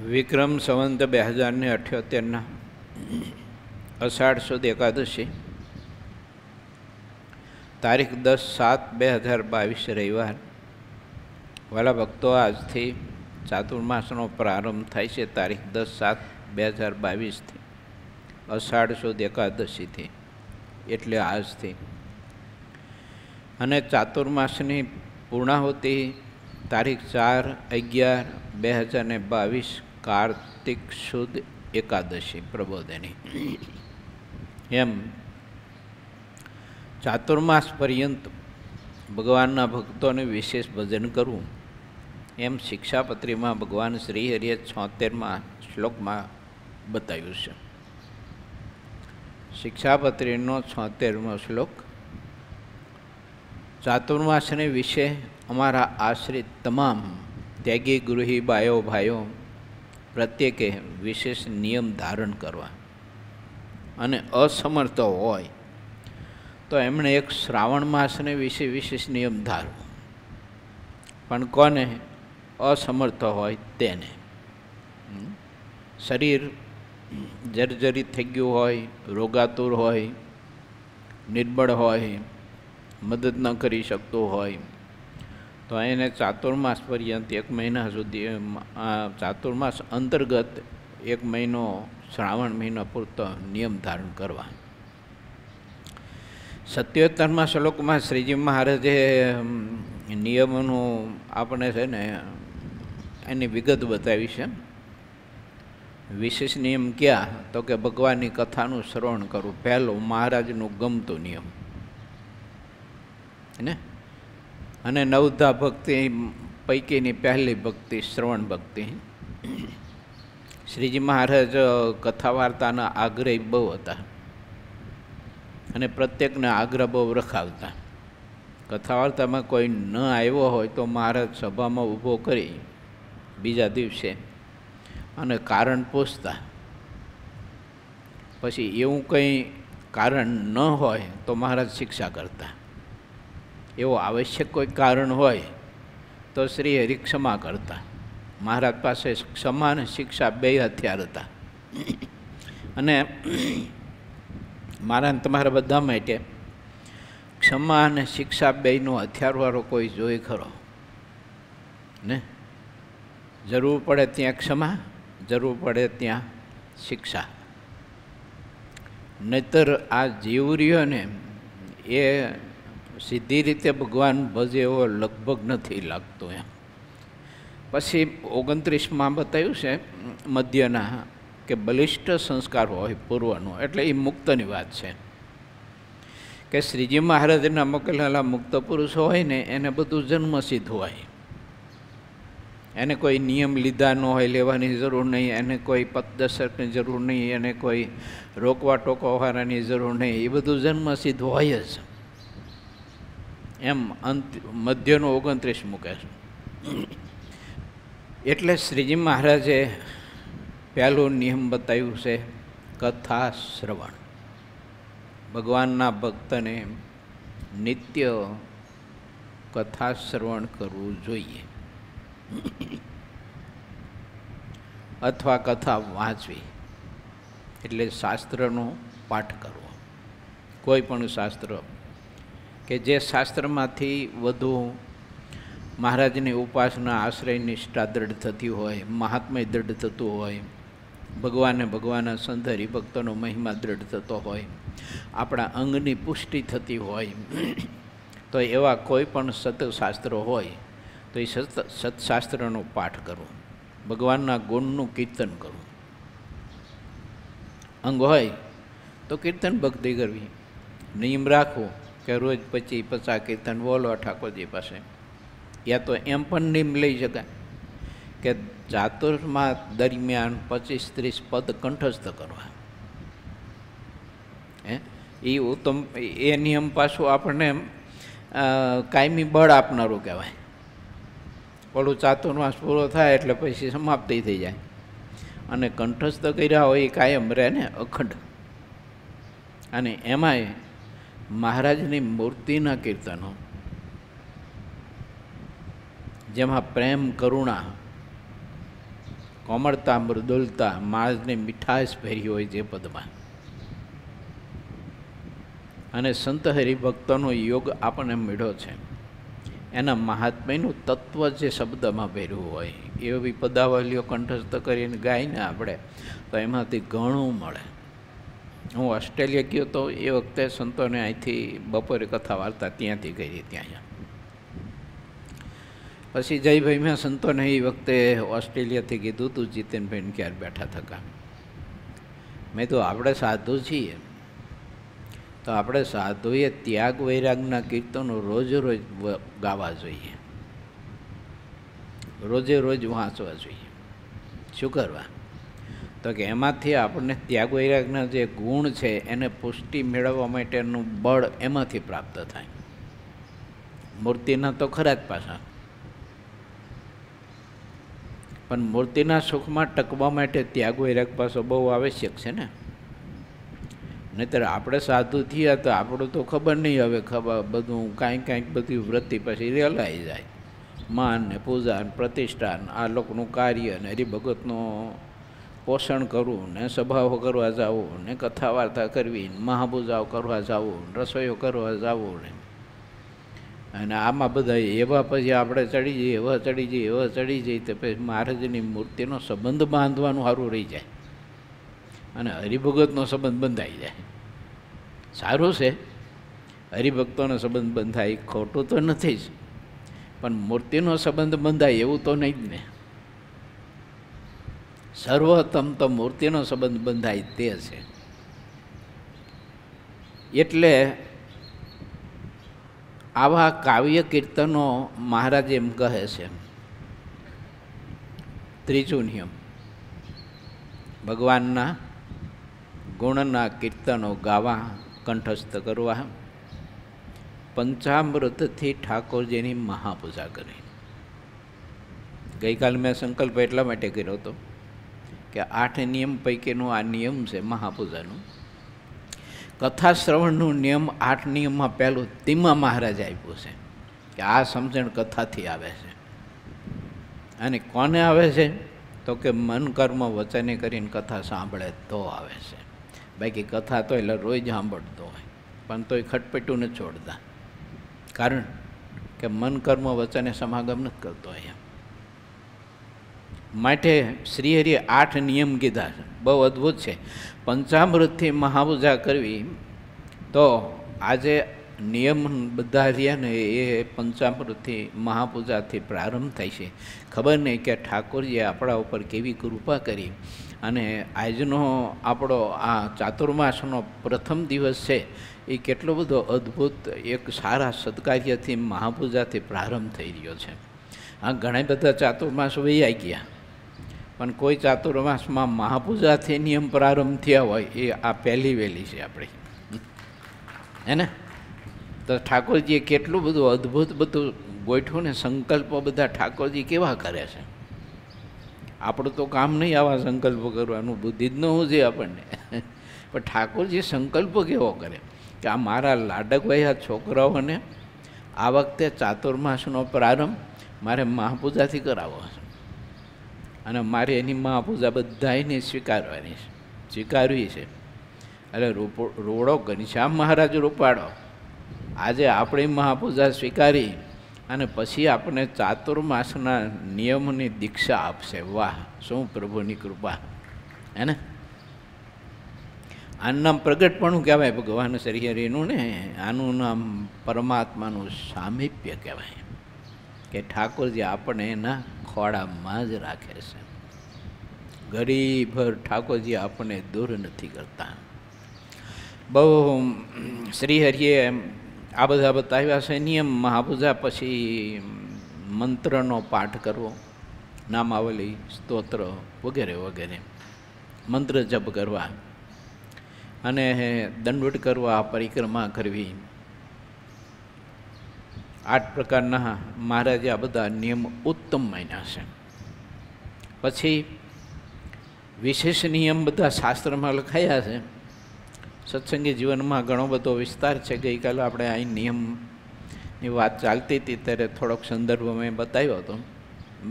વિક્રમ સંવંત 2078 અષાઢ સુદ એકાદશી તારીખ 10/7/2022 રવિવાર. વાલા ભક્તો, આજથી ચાતુર્માસનો પ્રારંભ થાય છે. તારીખ 10/7/2022થી અષાઢ સુદ એકાદશીથી, એટલે આજથી. અને ચાતુર્માસની પૂર્ણાહુતિ તારીખ 4/11/2022 કાર્તિક સુદ એકાદશી પ્રબોધિની. એમ ચાતુર્માસ પર્યંત ભગવાનના ભક્તોને વિશેષ ભજન કરવું, એમ શિક્ષાપત્રીમાં ભગવાન શ્રી હરિએ 76મા શ્લોકમાં બતાવ્યું છે. શિક્ષાપત્રીનો 76મો શ્લોક. ચાતુર્માસને વિશે અમારા આશ્રિત તમામ ત્યાગી ગૃહી બાયો ભાઈઓ પ્રત્યેકે વિશેષ નિયમ ધારણ કરવા, અને અસમર્થ હોય તો એમણે એક શ્રાવણ માસને વિશે વિશેષ નિયમ ધારવો. પણ કોને? અસમર્થ હોય તેને. શરીર જર્જરિત થઈ ગયું હોય, રોગાતુર હોય, નિર્બળ હોય, મદદ ન કરી શકતું હોય, તો એને ચાતુર્માસ પર્યંત 1 મહિના સુધી, ચાતુર્માસ અંતર્ગત 1 મહિનો શ્રાવણ મહિના પૂરતો નિયમ ધારણ કરવા. 77મા શ્લોકમાં શ્રીજી મહારાજે નિયમોનું આપણે છે ને એની વિગત બતાવી છે. વિશેષ નિયમ ક્યાં? તો કે ભગવાનની કથાનું શ્રવણ કરવું. પહેલો મહારાજનું ગમતું નિયમ ને. અને 9ધા ભક્તિ પૈકીની પહેલી ભક્તિ શ્રવણ ભક્તિ. શ્રીજી મહારાજ કથા વાર્તાના આગ્રહી બહુ હતા, અને પ્રત્યેકને આગ્રહ બહુ રખાવતા. કથા વાર્તામાં કોઈ ન આવ્યો હોય તો મહારાજ સભામાં ઊભો કરી બીજા દિવસે અને કારણ પૂછતા. પછી એવું કંઈ કારણ ન હોય તો મહારાજ શિક્ષા કરતા. એવું આવશ્યક કોઈ કારણ હોય તો શ્રી હરિ ક્ષમા કરતા. મહારાજ પાસે ક્ષમા અને શિક્ષા 2 હથિયાર હતા. અને મારા તમારા બધા માટે ક્ષમા અને શિક્ષા 2નો હથિયારવાળો કોઈ જોઈ ખરો ને? જરૂર પડે ત્યાં ક્ષમા, જરૂર પડે ત્યાં શિક્ષા. નહીતર આ જીવ રહ્યો ને એ સીધી રીતે ભગવાન ભજે એવો લગભગ નથી લાગતો એમ. પછી 29માં બતાવ્યું છે મધ્યના કે બલિષ્ઠ સંસ્કાર હોય પૂર્વનો, એટલે એ મુક્તની વાત છે. કે શ્રીજી મહારાજના મોકલેલા મુક્ત પુરુષ હોય ને એને બધું જન્મસિદ્ધ હોય. એને કોઈ નિયમ લીધા ન હોય, લેવાની જરૂર નહીં, એને કોઈ પથદર્શકની જરૂર નહીં, એને કોઈ રોકવા ટોકવાવાળાની જરૂર નહીં. એ બધું જન્મસિદ્ધ હોય જ. એમ મધ્યનો 29 મૂકે છે. એટલે શ્રીજી મહારાજે પહેલું નિયમ બતાવ્યું છે કથા શ્રવણ. ભગવાનના ભક્તને નિત્ય કથા શ્રવણ કરવું જોઈએ, અથવા કથા વાંચવી, એટલે શાસ્ત્રનો પાઠ કરવો. કોઈ પણ શાસ્ત્ર કે જે શાસ્ત્રમાંથી વધુ મહારાજની ઉપાસના, આશ્રય, નિષ્ઠા દ્રઢ થતી હોય, મહાત્મય દ્રઢ થતું હોય, ભગવાનના સંત હરિભક્તોનો મહિમા દ્રઢ થતો હોય, આપણા અંગની પુષ્ટિ થતી હોય, તો એવા કોઈ પણ સતશાસ્ત્રો હોય તો એ સત્શાસ્ત્રનો પાઠ કરવો. ભગવાનના ગુણનું કીર્તન કરવું. અંગ હોય તો કીર્તન ભક્તિ કરવી. નિયમ રાખવો કે રોજ 25-50 કીર્તન બોલો ઠાકોરજી પાસે. યા તો એમ પણ નિયમ લઈ શકાય કે ચાતુર્માસ દરમિયાન 25-30 પદ કંઠસ્થ કરવા. એ ઉત્તમ. એ નિયમ પાછું આપણને કાયમી બળ આપનારું કહેવાય. ઓલું ચાતુર્માસ પૂરો થાય એટલે પછી સમાપ્તિ થઈ જાય, અને કંઠસ્થ કર્યા હોય એ કાયમ રહે ને, અખંડ. અને એમાંય મહારાજની મૂર્તિના કીર્તનો, જેમાં પ્રેમ, કરુણા કોમળતા, મૃદુલતા, માળની મીઠાશ ભરી હોય જે પદમાં. અને સંત હરિભક્તોનો યોગ આપણને મળ્યો છે, એના મહાત્મ્યનું તત્વ જે શબ્દમાં ભર્યું હોય એવી પદાવલીઓ કંઠસ્થ કરીને ગાઈને આપણે તો એમાંથી ઘણું મળે. હું ઓસ્ટ્રેલિયા ગયો તો એ વખતે સંતોને અહીંથી બપોરે કથા વાર્તા ત્યાંથી કરી ત્યાં. પછી જયભાઈ મેં સંતોને એ વખતે ઓસ્ટ્રેલિયાથી કીધું તું જીતેનભાઈને ક્યારે બેઠા થકા. મેં તો આપણે સાધુ છીએ તો આપણે સાધુએ ત્યાગ વૈરાગના કીર્તનો રોજ રોજ ગાવા જોઈએ, રોજે રોજ વાંચવા જોઈએ. શું કરવા? તો કે એમાંથી આપણને ત્યાગ વૈરાગના જે ગુણ છે એને પુષ્ટિ મેળવવા માટેનું બળ એમાંથી પ્રાપ્ત થાય. મૂર્તિના તો ખરા જ પાછા, પણ મૂર્તિના સુખમાં ટકવા માટે ત્યાગ વૈરાગ પાછો બહુ આવશ્યક છે ને. નહીંતર આપણે સાધુ થયા તો આપણું તો ખબર નહીં, હવે ખબર બધું કાંઈક બધી વૃત્તિ પછી રેલાઈ જાય. માન ને પૂજા ને પ્રતિષ્ઠા ને આ લોકોનું કાર્ય ને હરિભગતનું પોષણ કરવું ને સભાઓ કરવા જવું ને કથા વાર્તા કરવી ને મહાપૂજાઓ કરવા જવું ને રસોઈઓ કરવા જવું ને અને આમાં બધા એવા પછી આપણે ચડી જઈએ એવા ચડી જઈએ તો પછી મહારાજની મૂર્તિનો સંબંધ બાંધવાનું સારું રહી જાય અને હરિભગતનો સંબંધ બંધાઈ જાય. સારું છે હરિભક્તોનો સંબંધ બંધાય, ખોટું તો નથી જ, પણ મૂર્તિનો સંબંધ બંધાય એવું તો નહીં જ ને. સર્વોત્તમ તો મૂર્તિનો સંબંધ બંધાય તે છે. એટલે આવા કાવ્ય કીર્તનો મહારાજ એમ કહે છે, ત્રીજો નિયમ ભગવાનના ગુણના કીર્તનો ગાવા, કંઠસ્થ કરવા, પંચામૃતથી ઠાકોરજીની મહાપૂજા કરી. ગઈકાલે મેં સંકલ્પ એટલા માટે કર્યો હતો કે 8 નિયમ પૈકીનો આ નિયમ છે મહાપૂજાનું. કથા શ્રવણનું નિયમ 8 નિયમમાં પહેલું તેમાં મહારાજ આપ્યું છે કે આ સમજણ કથાથી આવે છે. અને કોને આવે છે? તો કે મન કર્મ વચને કરીને કથા સાંભળે તો આવે છે. બાકી કથા તો એટલે રોજ સાંભળતો હોય પણ તોય ખટપટું નથી છોડતા, કારણ કે મન કર્મ વચને સમાગમ નથી કરતો અહીંયા. માટે શ્રીહરિએ 8 નિયમ કીધા છે, બહુ અદ્ભુત છે. પંચામૃતથી મહાપૂજા કરવી, તો આજે નિયમ બધા રહ્યા ને એ પંચામૃતથી મહાપૂજાથી પ્રારંભ થાય છે. ખબર નહીં કે ઠાકોરજીએ આપણા ઉપર કેવી કૃપા કરી અને આજનો આપણો આ ચાતુર્માસનો પ્રથમ દિવસ છે એ કેટલો બધો અદ્ભુત એક સારા સત્કાર્યથી મહાપૂજાથી પ્રારંભ થઈ રહ્યો છે. આ ઘણા બધા ચાતુર્માસ વૈયા ગયા, પણ કોઈ ચાતુર્માસમાં મહાપૂજાથી નિયમ પ્રારંભ થયા હોય એ આ પહેલી વહેલી છે આપણી, હે ને? તો ઠાકોરજીએ કેટલું બધું અદ્ભુત બધું ગોઠવું ને. સંકલ્પો બધા ઠાકોરજી કેવા કરે છે. આપણું તો કામ નહીં આવા સંકલ્પો કરવાનું, બુદ્ધિ જ ન હોવું જોઈએ આપણને. પણ ઠાકોરજી સંકલ્પો કેવો કરે કે આ મારા લાડકભાઈ છોકરાઓને આ વખતે ચાતુર્માસનો પ્રારંભ મારે મહાપૂજાથી કરાવવો છે અને મારે એની મહાપૂજા બધાને સ્વીકારવાની છે, સ્વીકારવી છે. એટલે રોડો ઘનશ્યામ મહારાજ રૂપાડો આજે આપણી મહાપૂજા સ્વીકારી અને પછી આપણને ચાતુર્માસના નિયમની દીક્ષા આપશે. વાહ, શું પ્રભુની કૃપા, હે ને? આનું નામ પ્રગટપણું કહેવાય ભગવાન શ્રીહરિનું ને. આનું નામ પરમાત્માનું સામીપ્ય કહેવાય કે ઠાકોરજી આપણને એના ખોળામાં જ રાખે છે. ઘડીભર ઠાકોરજી આપણને દૂર નથી કરતા. બહુ શ્રીહરિએ આ બધા બતાવ્યા છે નિયમ. મહાપૂજા પછી મંત્રનો પાઠ કરવો, નામાવલી, સ્તોત્ર વગેરે વગેરે, મંત્ર જપ કરવા અને દંડવટ કરવા, પરિક્રમા કરવી. 8 પ્રકારના મહારાજે આ બધા નિયમ ઉત્તમ માન્યા છે. પછી વિશેષ નિયમ બધા શાસ્ત્રમાં લખાયા છે. સત્સંગી જીવનમાં ઘણો બધો વિસ્તાર છે. ગઈકાલે આપણે અહીં નિયમની વાત ચાલતી હતી ત્યારે થોડોક સંદર્ભ મેં બતાવ્યો હતો.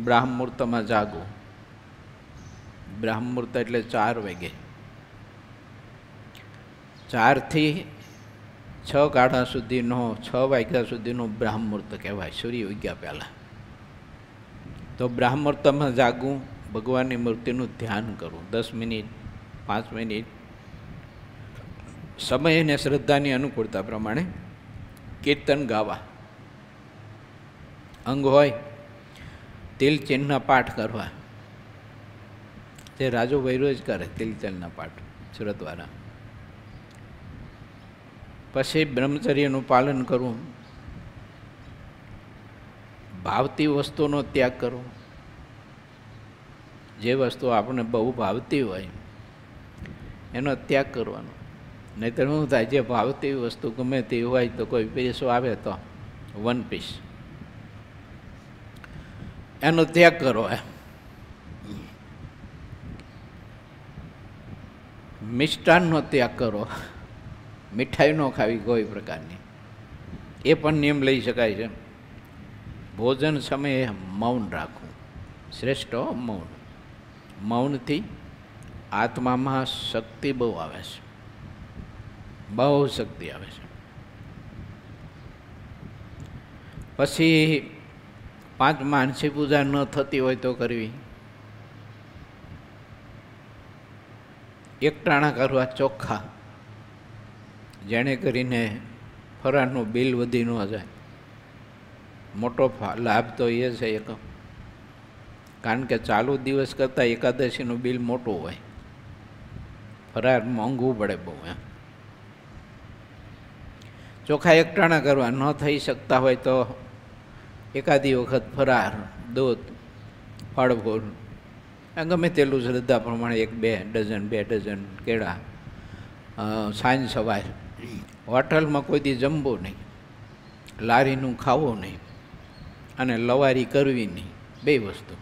બ્રાહ્મ મુહૂર્તમાં જાગવું, બ્રાહ્મ મુહૂર્ત એટલે 4 વાગે, 4 થી 6 ગાળા સુધીનો 6 વાગ્યા સુધીનો બ્રાહ્મ મુહૂર્ત કહેવાય, સૂર્ય ઉગ્યા પહેલાં. તો બ્રાહ્મ મુહૂર્તમાં જાગવું, ભગવાનની મૂર્તિનું ધ્યાન કરવું, 10 મિનિટ 5 મિનિટ સમય અને શ્રદ્ધાની અનુકૂળતા પ્રમાણે કીર્તન ગાવા. અંગ હોય તિલ ચિહ્નના પાઠ કરવા, તે રાજુ વૈરો જ કરે તિલચિહ્નના પાઠ સુરતવાળા. પછી બ્રહ્મચર્યનું પાલન કરવું, ભાવતી વસ્તુનો ત્યાગ કરવો. જે વસ્તુ આપણને બહુ ભાવતી હોય એનો ત્યાગ કરવાનો. નહીંતર શું થાય, જે ભાવતી વસ્તુ ગમે તે હોય તો કોઈ પીસો આવે તો 1 પીસ એનો ત્યાગ કરો. મિષ્ટાનનો ત્યાગ કરો, મીઠાઈ ન ખાવી કોઈ પ્રકારની, એ પણ નિયમ લઈ શકાય છે. ભોજન સમયે મૌન રાખવું શ્રેષ્ઠ. મૌન, મૌનથી આત્મામાં શક્તિ બહુ આવે છે, બહુ શક્તિ આવે છે. પછી 5 માનસી પૂજા ન થતી હોય તો કરવી. એકટાણા કરવા ચોખ્ખા, જેણે કરીને ફરાળનું બિલ વધી ન જાય. મોટો લાભ તો એ છે એક, કારણ કે ચાલુ દિવસ કરતાં એકાદશીનું બિલ મોટું હોય, ફરાળ મોંઘું પડે બહુ. ચોખ્ખા એકટાણા કરવા. ન થઈ શકતા હોય તો એકાદી વખત ફરાર, દૂધ, ફળ ફૂલ, ગમે તેટલું શ્રદ્ધા પ્રમાણે 1-2 ડઝન 2 ડઝન કેળા સાંજ સવાર. હોટલમાં કોઈ દી જમવું નહીં, લારીનું ખાવું નહીં, અને લવારી કરવી નહીં, 2 વસ્તુ.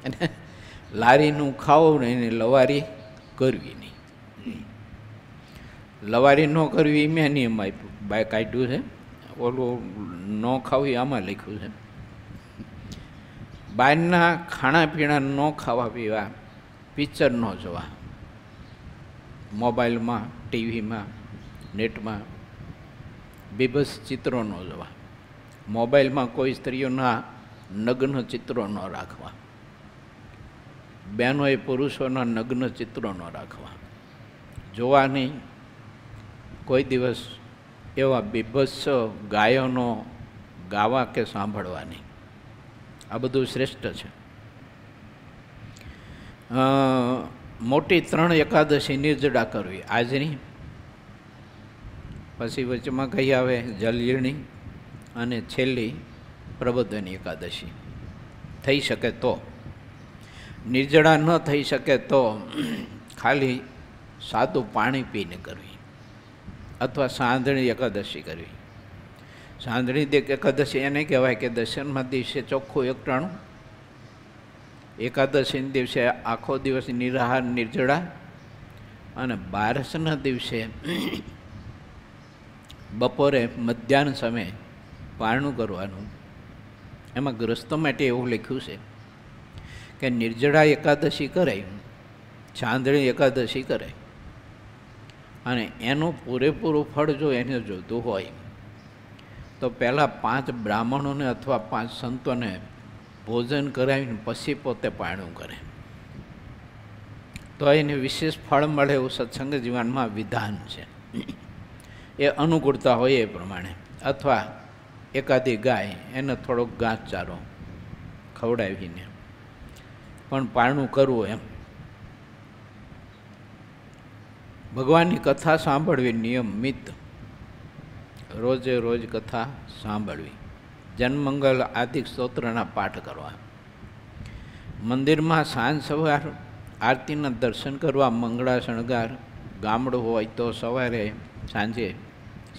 અને લારીનું ખાવું નહીં ને લવારી કરવી નહીં. લવારી ન કરવી મેં નિયમ કાઢ્યું છે, ઓલું ન ખાવું આમાં લખ્યું છે. બહારના ખાણાપીણા ન ખાવા પીવા, પિક્ચર ન જોવા, મોબાઈલમાં, ટીવીમાં, નેટમાં બીભત્સ ચિત્રો ન જોવા, મોબાઈલમાં કોઈ સ્ત્રીઓના નગ્ન ચિત્રો ન રાખવા, બહેનોએ પુરુષોના નગ્ન ચિત્રો ન રાખવા, જોવા નહીં. કોઈ દિવસ એવા બીભત્સ ગાયનો ગાવા કે સાંભળવા નહીં. આ બધું શ્રેષ્ઠ છે. મોટી 3 એકાદશી નિર્જળા કરવી, આજની, પછી વચમાં કઈ આવે જલયણી, અને છેલ્લી પ્રબોધની એકાદશી. થઈ શકે તો. નિર્જળા ન થઈ શકે તો ખાલી સાદું પાણી પીને કરવી, અથવા સાંધણી એકાદશી કરવી. સાંધણી એકાદશી એને કહેવાય કે દર્શનમાં દિવસે ચોખ્ખું એકટાણું, એકાદશીના દિવસે આખો દિવસ નિરાહાર નિર્જળા, અને બારસના દિવસે બપોરે મધ્યાહન સમયે પારણું કરવાનું. એમાં ગ્રસ્તો માટે એવું લખ્યું છે કે નિર્જળા એકાદશી કરે, ચાંદણી એકાદશી કરે, અને એનું પૂરેપૂરું ફળ જો એને જોતું હોય તો પહેલાં 5 બ્રાહ્મણોને અથવા 5 સંતોને ભોજન કરાવીને પછી પોતે પારણું કરે, તો એને વિશેષ ફળ મળે એવું સત્સંગ જીવનમાં વિધાન છે. એ અનુકૂળતા હોય એ પ્રમાણે. અથવા એકાદી ગાય, એને થોડોક ઘાસચારો ખવડાવીને પણ પારણું કરવું. એમ ભગવાનની કથા સાંભળવી નિયમિત, રોજે રોજ કથા સાંભળવી. જનમંગલ આદિ સ્તોત્રના પાઠ કરવા. મંદિરમાં સાંજ સવાર આરતીના દર્શન કરવા, મંગળા શણગાર. ગામડું હોય તો સવારે સાંજે,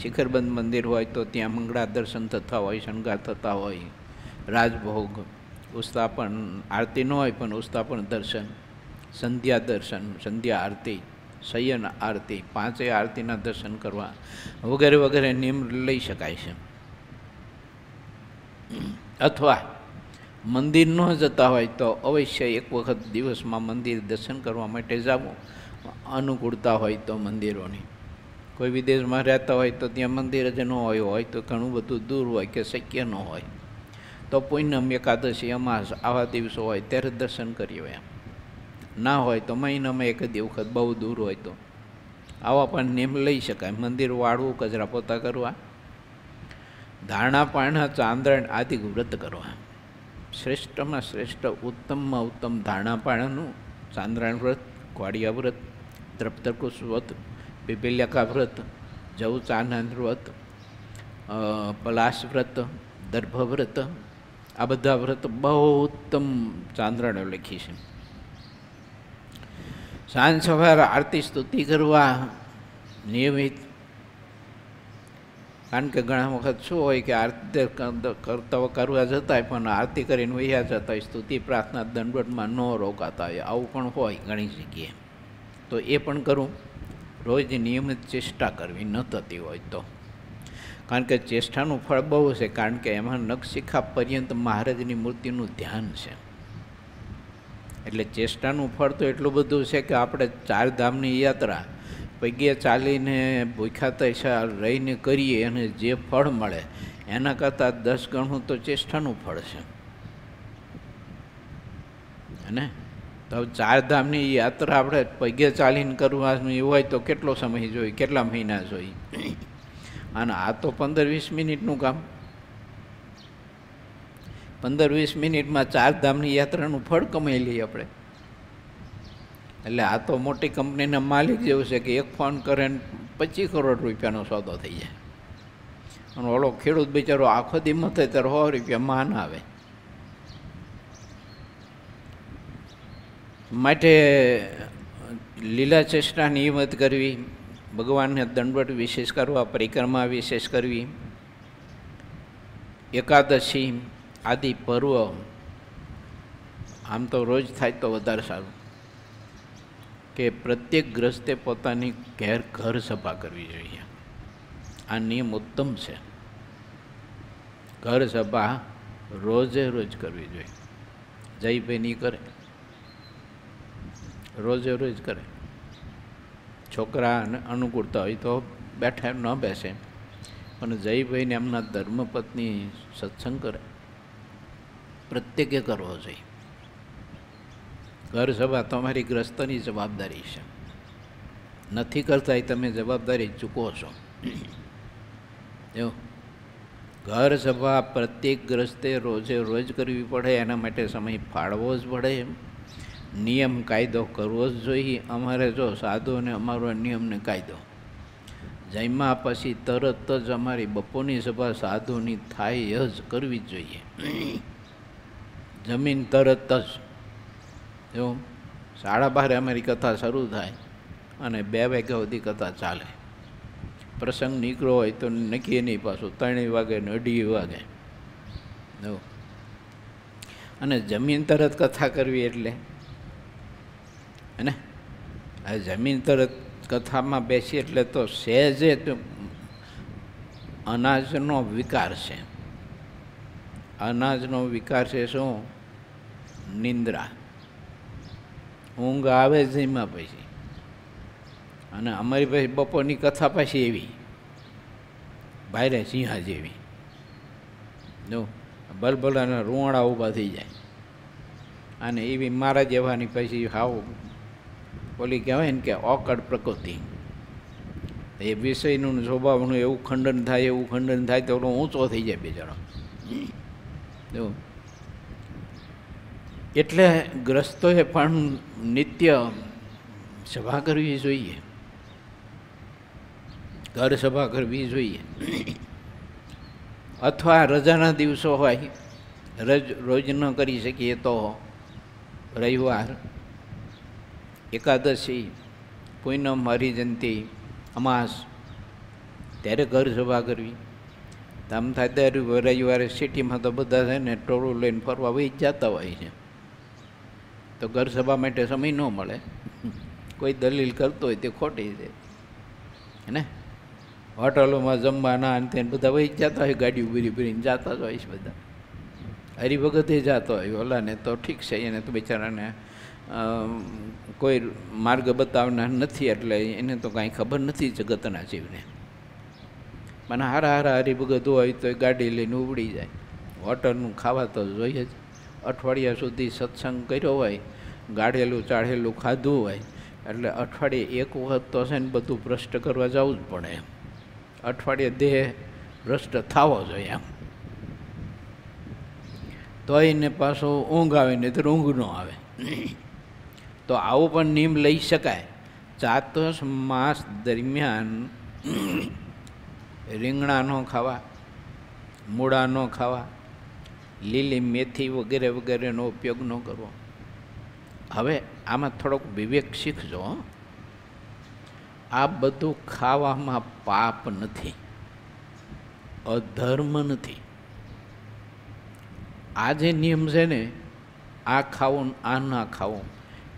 શિખરબંધ મંદિર હોય તો ત્યાં મંગળા દર્શન થતા હોય, શણગાર થતા હોય, રાજભોગ, ઉસ્તાપન, આરતી ન હોય પણ ઉસ્તાપન દર્શન, સંધ્યા દર્શન, સંધ્યા આરતી, શયન આરતી, 5 આરતીના દર્શન કરવા વગેરે વગેરે નિયમ લઈ શકાય છે. અથવા મંદિર ન જતા હોય તો અવશ્ય એક વખત દિવસમાં મંદિર દર્શન કરવા માટે જવું, અનુકૂળતા હોય તો મંદિરોની. કોઈ વિદેશમાં રહેતા હોય તો ત્યાં મંદિર જ ન હોય તો ઘણું બધું દૂર હોય કે શક્ય ન હોય તો પૂનમ, એકાદશી, અમાસ આવા દિવસો હોય ત્યારે દર્શન કરીએ. એમ ના હોય તો મહિનામાં એક જ વખત, બહુ દૂર હોય તો આવા પણ નિયમ લઈ શકાય. મંદિર વાળવું, કચરા પોતા કરવા, ધારણા પારણા, ચાંદ્રણ આદિ વ્રત કરવા. શ્રેષ્ઠમાં શ્રેષ્ઠ, ઉત્તમમાં ઉત્તમ ધારણા પારણાનું ચાંદ્રાયણ વ્રત, ગ્વાડિયા વ્રત, દ્રપ્તકુશ વ્રત, પીપલ્યકા વ્રત, જવ ચાંદન વ્રત, પલાશ વ્રત, દર્ભ વ્રત, આ બધા વ્રત બહુ ઉત્તમ ચાંદ્રાયણો લખી છે. સાંજ સવારે આરતી સ્તુતિ કરવા નિયમિત. કારણ કે ઘણા વખત શું હોય કે આરતી કરવા જતા હોય પણ આરતી કરીને વૈયા જતા હોય, સ્તુતિ પ્રાર્થના દંડવટમાં ન રોકાતા હોય, આવું પણ હોય ઘણી જગ્યાએ. તો એ પણ કરું. રોજ નિયમિત ચેષ્ટા કરવી ન થતી હોય તો, કારણ કે ચેષ્ટાનું ફળ બહુ છે. કારણ કે એમાં નખશિખા પર્યંત મહારાજની મૂર્તિનું ધ્યાન છે. એટલે ચેષ્ટાનું ફળ તો એટલું બધું છે કે આપણે 4 ધામની યાત્રા પગે ચાલીને ભૂખ્યા તૈસા રહીને કરીએ અને જે ફળ મળે એના કરતાં 10 ગણું તો ચેષ્ટાનું ફળ છે. અને તો 4 ધામની યાત્રા આપણે પગે ચાલીને કરવાની હોય તો કેટલો સમય જોઈએ, કેટલા મહિના જોઈએ? અને આ તો 15-20 મિનિટનું કામ. 15-20 મિનિટમાં 4 ધામની યાત્રાનું ફળ કમાઈ લઈએ આપણે. એટલે આ તો મોટી કંપનીના માલિક જેવું છે કે એક ફોન કરે ને 25 કરોડ રૂપિયાનો સોદો થઈ જાય. અને ઓલો ખેડૂત બિચારો આખો દીમાં થાય ત્યારે 100 રૂપિયા માન આવે. માટે લીલા ચેષ્ટા નિયમિત કરવી, ભગવાનને દંડવટ વિશેષ કરવા, પરિક્રમા વિશેષ કરવી, એકાદશી આદિ પર્વ આમ તો રોજ થાય તો વધારે સારું. કે પ્રત્યેક ગ્રસ્તે પોતાની ઘર સભા કરવી જોઈએ. આ નિયમ ઉત્તમ છે. ઘર સભા રોજે રોજ કરવી જોઈએ. જયભાઈ નહીં કરે, રોજે રોજ કરે. છોકરાને અનુકૂળતા હોય તો બેઠા ન બેસે, પણ જયભાઈને એમના ધર્મપત્ની સત્સંગ કરે. પ્રત્યેકે કરવો જોઈએ. ઘર સભા તમારી ગ્રસ્તની જવાબદારી છે. નથી કરતા એ તમે જવાબદારી ચૂકો છો. એવું ઘર સભા પ્રત્યેક ગ્રસ્તે રોજે રોજ કરવી પડે. એના માટે સમય ફાળવો જ પડે. નિયમ કાયદો કરવો જ જોઈએ. અમારે જો સાધુને અમારો નિયમ ને કાયદો, જમ્યા પછી તરત જ અમારી બપોરની સભા સાધુની થાય જ કરવી જ જોઈએ. જમીન તરત જ એવું 12:30 અમારી કથા શરૂ થાય અને 2 વાગ્યા સુધી કથા ચાલે. પ્રસંગ નીકળ્યો હોય તો નક્કી નહીં, પાછું 3 વાગે ને 2:30 વાગે એવું. અને જમીન તરત કથા કરવી એટલે અને આ જમીન તરત કથામાં બેસી એટલે તો સહેજે તો અનાજનો વિકાર છે. અનાજનો વિકાર છે શું? નિંદ્રા. ઊંઘ આવે જ એમાં પછી. અને અમારી પછી બપોરની કથા પાછી એવી ભાઈરે સિંહા જેવી, જો ભલભલાના રૂવાડા ઊભા થઈ જાય. અને એવી મારા જેવાની પછી હાવ ઓલી કહેવાય ને કે ઓકડ પ્રકૃતિ. એ વિષયનું સ્વભાવનું એવું ખંડન થાય તો ઓલો ઊંચો થઈ જાય બિચારો. જો એટલે ગ્રસ્તોએ પણ નિત્ય સભા કરવી જોઈએ. ઘર સભા કરવી જોઈએ. અથવા રજાના દિવસો હોય, રોજ ન કરી શકીએ તો રવિવાર, એકાદશી, પૂનમ, હરિજયંતિ, અમાસ ત્યારે ઘર સભા કરવી. આમ થાય ત્યારે રવિવારે સિટીમાં તો બધા છે ને ટોળું લઈને ફરવા વહી જતા હોય છે, તો ઘર સભા માટે સમય ન મળે. કોઈ દલીલ કરતો હોય તે ખોટી છે ને. હોટલોમાં જમવાના અને તેને બધા વહી જતા હોય, ગાડી ભરી ભરીને જતા જ હોય છે બધા. હરિભગતે જતો હોય ઓલાને તો ઠીક છે, એને તો બિચારાને કોઈ માર્ગ બતાવનાર નથી, એટલે એને તો કાંઈ ખબર નથી જગતના જીવને. મને હારા હારા હરિભગત હોય તો ગાડી લઈને ઉપડી જાય. હોટલનું ખાવા તો જોઈએ જ. અઠવાડિયા સુધી સત્સંગ કર્યો હોય, ગાળેલું ચાળેલું ખાધું હોય, એટલે અઠવાડિયે એક વખત તો છે ને બધું ભ્રષ્ટ કરવા જવું જ પડે એમ. અઠવાડિયે દેહ ભ્રષ્ટ થવો જોઈએ એમ. તો એને પાછો ઊંઘ આવે ને તો ઊંઘ ન આવે. તો આવો પણ નિયમ લઈ શકાય. ચાતુર્માસ દરમિયાન રીંગણા ન ખાવા, મૂળા ન ખાવા, લીલી મેથી વગેરે વગેરેનો ઉપયોગ ન કરવો. હવે આમાં થોડોક વિવેક શીખજો. આ બધું ખાવામાં પાપ નથી, અધર્મ નથી. આ જે નિયમ છે ને, આ ખાવું આ ના ખાવું,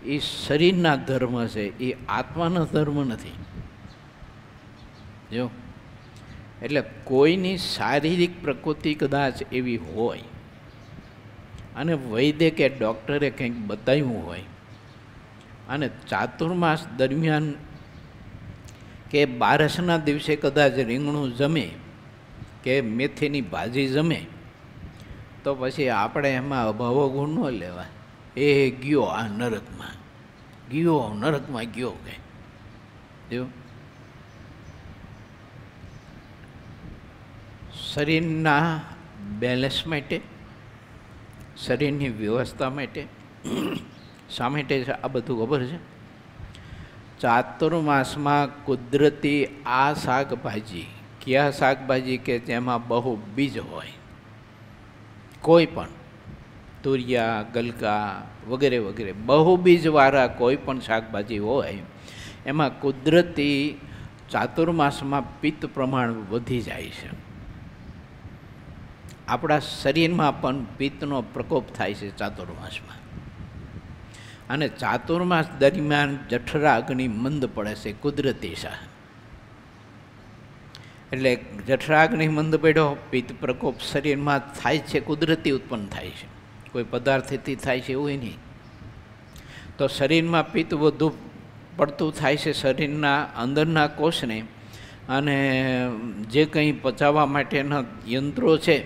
એ શરીરના ધર્મ છે, એ આત્માનો ધર્મ નથી. જો એટલે કોઈની શારીરિક પ્રકૃતિ કદાચ એવી હોય અને વૈદ્ય કે ડૉક્ટરે કંઈક બતાવ્યું હોય અને ચાતુર્માસ દરમિયાન કે બારસના દિવસે કદાચ રીંગણું જમે કે મેથીની ભાજી જમે, તો પછી આપણે એમાં અભાવો ગુણ ન લેવા. એ ગયો આ નરકમાં, ગયો કે જો શરીરના બેલેન્સ માટે, શરીરની વ્યવસ્થા માટે શા માટે છે આ બધું ખબર છે? ચાતુર્માસમાં કુદરતી આ શાકભાજી, કયા શાકભાજી કે જેમાં બહુ બીજ હોય, કોઈ પણ તુરિયા, ગલકા વગેરે વગેરે બહુ બીજવાળા કોઈ પણ શાકભાજી હોય, એમાં કુદરતી ચાતુર્માસમાં પિત્ત પ્રમાણ વધી જાય છે. આપણા શરીરમાં પણ પિત્તનો પ્રકોપ થાય છે ચાતુર્માસમાં. અને ચાતુર્માસ દરમિયાન જઠરા અગ્નિ મંદ પડે છે કુદરતી સા. એટલે જઠરાગ્નિ મંદ પડ્યો, પિત્ત પ્રકોપ શરીરમાં થાય છે, કુદરતી ઉત્પન્ન થાય છે, કોઈ પદાર્થથી થાય છે એવું નહીં. તો શરીરમાં પિત્ત વધુ પડતું થાય છે શરીરના અંદરના કોષને, અને જે કંઈ પચાવવા માટેના યંત્રો છે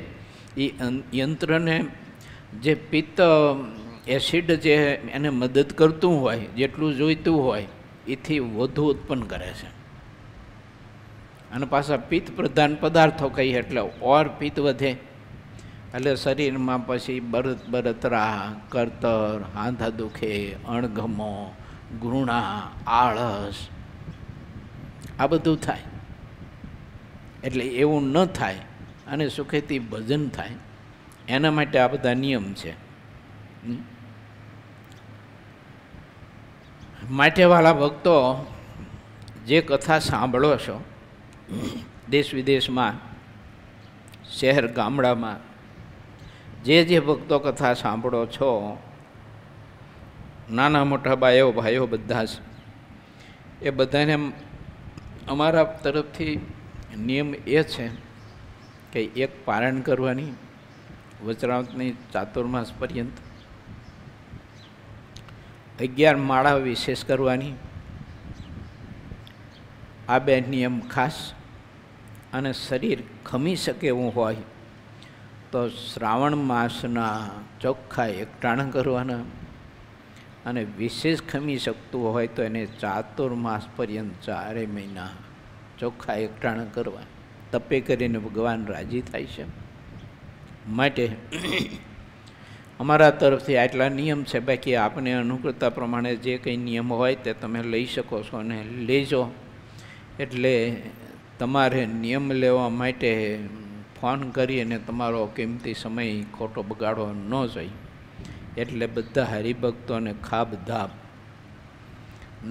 એ યંત્રને જે પિત્ત એસિડ જે એને મદદ કરતું હોય, જેટલું જોઈતું હોય એથી વધુ ઉત્પન્ન કરે છે. અને પાછા પિત્ત પ્રધાન પદાર્થો કહીએ એટલે ઓર પિત્ત વધે. એટલે શરીરમાં પછી બળતરા, કરતર, હાંધા દુખે, અણગમો, ઘૃણા, આળસ આ બધું થાય. એટલે એવું ન થાય અને સુખેથી ભજન થાય એના માટે આ બધા નિયમ છે. માટેવાળા ભક્તો જે કથા સાંભળો છો, દેશ વિદેશમાં, શહેર ગામડામાં જે ભક્તો કથા સાંભળો છો, નાના મોટા બાયો ભાઈઓ બધા જ, એ બધાને અમારા તરફથી નિયમ એ છે કે એક પારણ કરવાની વચરાવતની ચાતુર્માસ પર્યંત, 11 માળા વિશેષ કરવાની, આ બે નિયમ ખાસ. અને શરીર ખમી શકે એવું હોય તો શ્રાવણ માસના ચોખ્ખા એકટાણા કરવાના, અને વિશેષ ખમી શકતું હોય તો એને ચાતુર્માસ પર્યંત 4 મહિના ચોખ્ખા એકટાણા કરવા. તપે કરીને ભગવાન રાજી થાય છે. માટે અમારા તરફથી આટલા નિયમ છે. બાકી આપને અનુકૂળતા પ્રમાણે જે કંઈ નિયમ હોય તે તમે લઈ શકો છો અને લેજો. એટલે તમારે નિયમ લેવા માટે ફોન કરી અને તમારો કિંમતી સમય ખોટો બગાડવો ન જોઈએ. એટલે બધા હરિભક્તોને ખાબ ધાબ,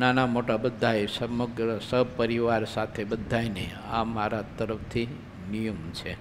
નાના મોટા બધાએ સમગ્ર સપરિવાર સાથે બધાને આ મારા તરફથી નિયમ છે.